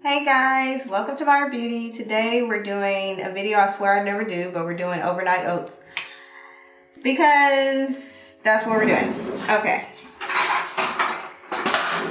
Hey guys, welcome to Our Beauty. Today we're doing a video I swear I never do, but we're doing overnight oats because that's what we're doing. Okay.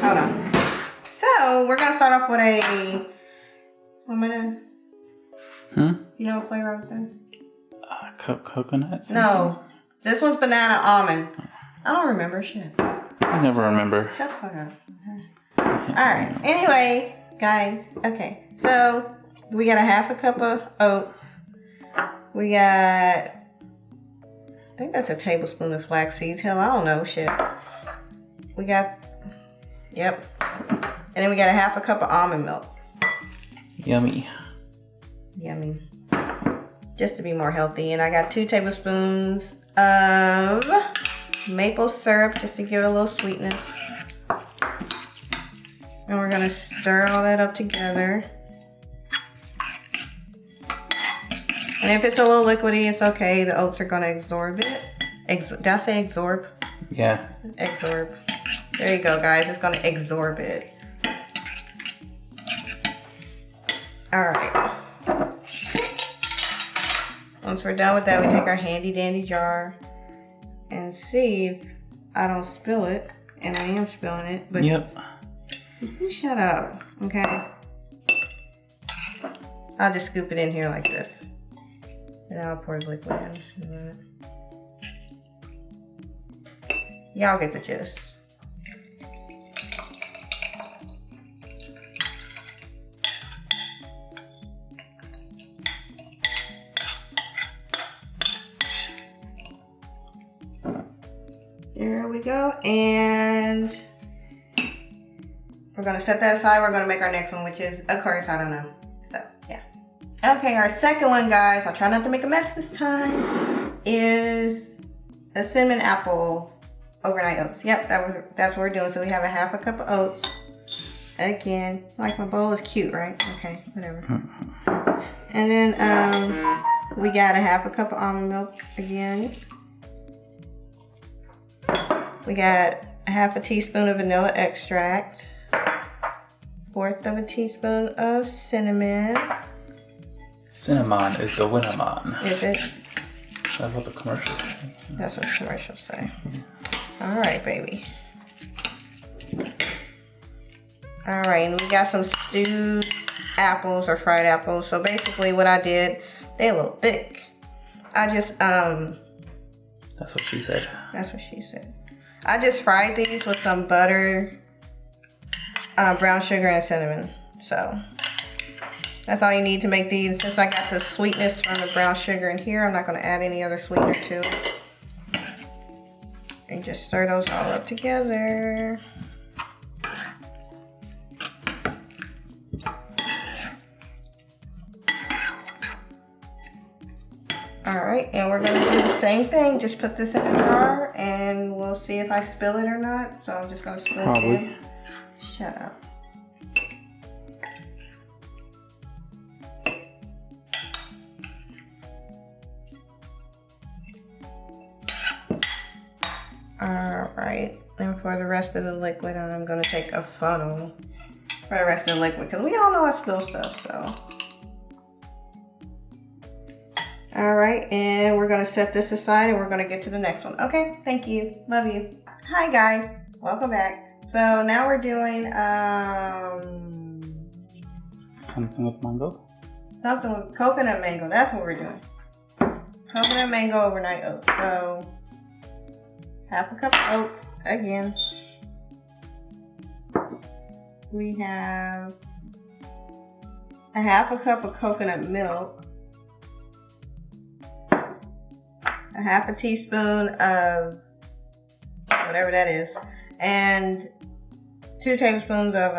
Hold on. So we're gonna start off with a, what am I doing? You know what flavor I was doing? Coconut? No, this one's banana almond. I don't remember shit. I never remember. Shut the fuck up. Alright, anyway, guys, okay, so we got a half a cup of oats. We got, I think that's a tablespoon of flax seeds. Hell, I don't know, shit. We got, yep. And then we got a half a cup of almond milk. Yummy. Yummy. Just to be more healthy. And I got 2 tablespoons of maple syrup just to give it a little sweetness. And we're gonna stir all that up together. And if it's a little liquidy, it's okay. The oats are gonna absorb it. Did I say absorb? Yeah. Absorb. There you go, guys. It's gonna absorb it. All right. Once we're done with that, we take our handy dandy jar and see if I don't spill it. And I am spilling it, but yep. You shut up, okay? I'll just scoop it in here like this. And then I'll pour the liquid in. Y'all get the gist. There we go, and we're gonna set that aside. We're gonna make our next one, which is, of course, I don't know. So, yeah. Okay, our second one, guys, I'll try not to make a mess this time, is a cinnamon apple overnight oats. Yep, that's what we're doing. So we have a half a cup of oats. Again, like my bowl is cute, right? Okay, whatever. And then we got a half a cup of almond milk again. We got a half a teaspoon of vanilla extract. 1/4 of a teaspoon of cinnamon. Cinnamon is the Winamon. Is it? That's what the commercials say. That's what the commercials say. All right, baby. All right, and we got some stewed apples or fried apples. So basically what I did, they're a little thick. I just, That's what she said. That's what she said. I just fried these with some butter, brown sugar, and cinnamon. So that's all you need to make these. Since I got the sweetness from the brown sugar in here, I'm not going to add any other sweetener to it. And just stir those all up together. Alright, and we're going to do the same thing. Just put this in a jar and we'll see if I spill it or not. So I'm just going to spill it in. Shut up. Alright, and for the rest of the liquid, I'm going to take a funnel for the rest of the liquid because we all know I spill stuff, so. Alright, and we're going to set this aside and we're going to get to the next one. Okay, thank you. Love you. Hi guys, welcome back. So now we're doing something with mango? Something with coconut mango. That's what we're doing. Coconut mango overnight oats. So half a cup of oats again. We have a half a cup of coconut milk. A half a teaspoon of whatever that is, and 2 tablespoons of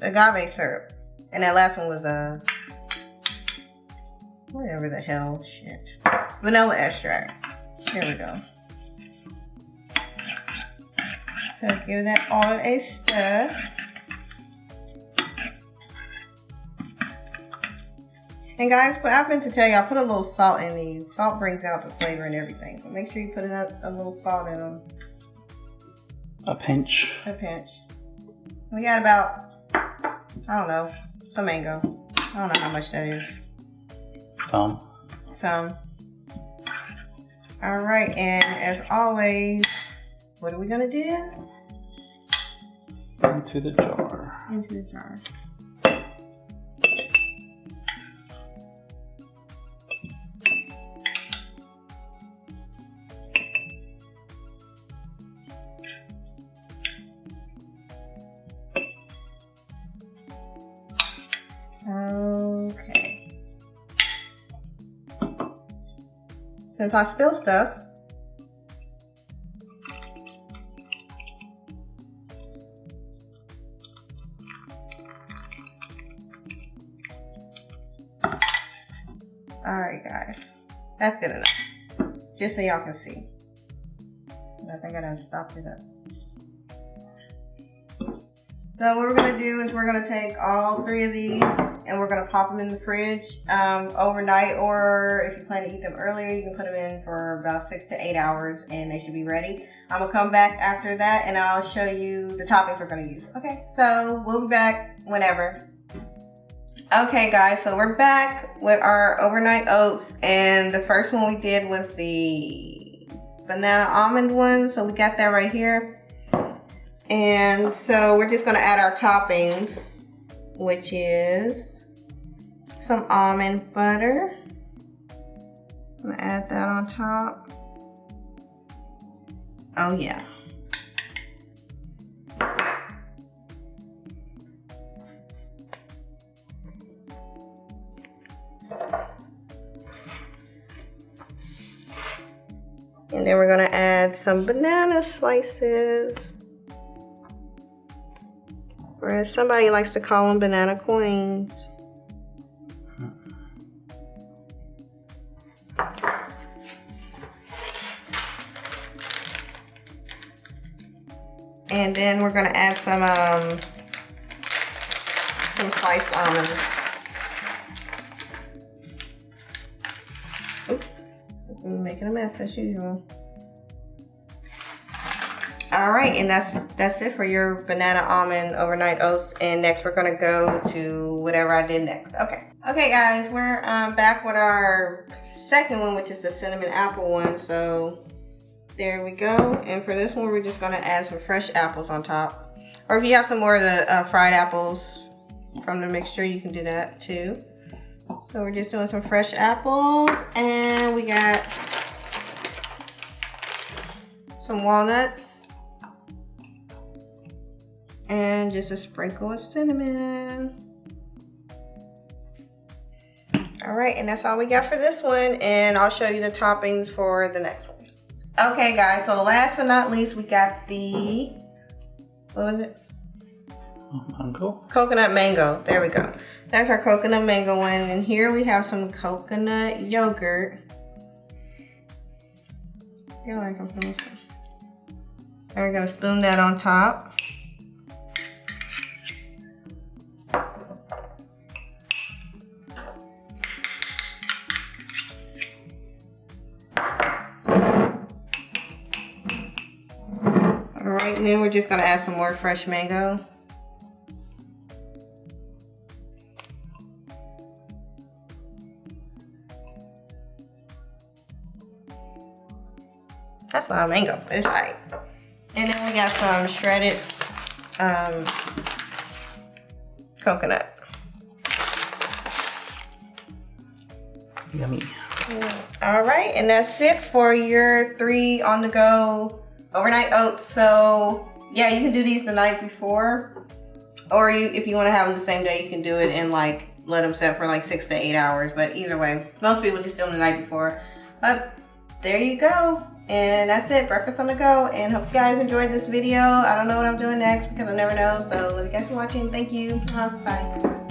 agave syrup, and that last one was whatever the hell vanilla extract. Here we go. So give that all a stir. And guys, I've been to tell you, I put a little salt in these. Salt brings out the flavor and everything. So make sure you put a little salt in them. A pinch. A pinch. We got about, I don't know, some mango. I don't know how much that is. Some. All right, and as always, what are we gonna do? Into the jar. Into the jar. Okay. Since I spilled stuff, alright guys, that's good enough. Just so y'all can see. I think I done stopped it up. So what we're gonna do is we're gonna take all 3 of these and we're gonna pop them in the fridge overnight, or if you plan to eat them earlier, you can put them in for about 6 to 8 hours and they should be ready. I'm gonna come back after that and I'll show you the toppings we're gonna use. Okay, so we'll be back whenever. Okay guys, so we're back with our overnight oats, and the first one we did was the banana almond one, so we got that right here. And so we're just gonna add our toppings, which is some almond butter. I'm gonna add that on top. Oh yeah. And then we're gonna add some banana slices. Or as somebody likes to call them, banana coins. And then we're gonna add some sliced almonds. Oops, I'm making a mess as usual. All right, and that's it for your banana almond overnight oats. And next we're gonna go to whatever I did next. Okay guys, we're back with our second one, which is the cinnamon apple one. So there we go. And for this one, we're just gonna add some fresh apples on top. Or if you have some more of the fried apples from the mixture, you can do that too. So we're just doing some fresh apples, and we got some walnuts. And just a sprinkle of cinnamon. All right, and that's all we got for this one. And I'll show you the toppings for the next one. Okay guys, so last but not least, we got the, what was it? Mango? Coconut mango, there we go. That's our coconut mango one. And here we have some coconut yogurt. I feel like I'm supposed to. And we're gonna spoon that on top. Alright, and then we're just gonna add some more fresh mango. That's a lot of mango, but it's alright. And then we got some shredded coconut. Yummy. Alright, and that's it for your 3 on-the-go overnight oats. So yeah, you can do these the night before, or if you want to have them the same day, you can do it and like let them set for like 6 to 8 hours. But either way, most people just do them the night before. But there you go, and that's it, breakfast on the go. And hope you guys enjoyed this video. I don't know what I'm doing next because I never know, so love you guys for watching. Thank you. Bye.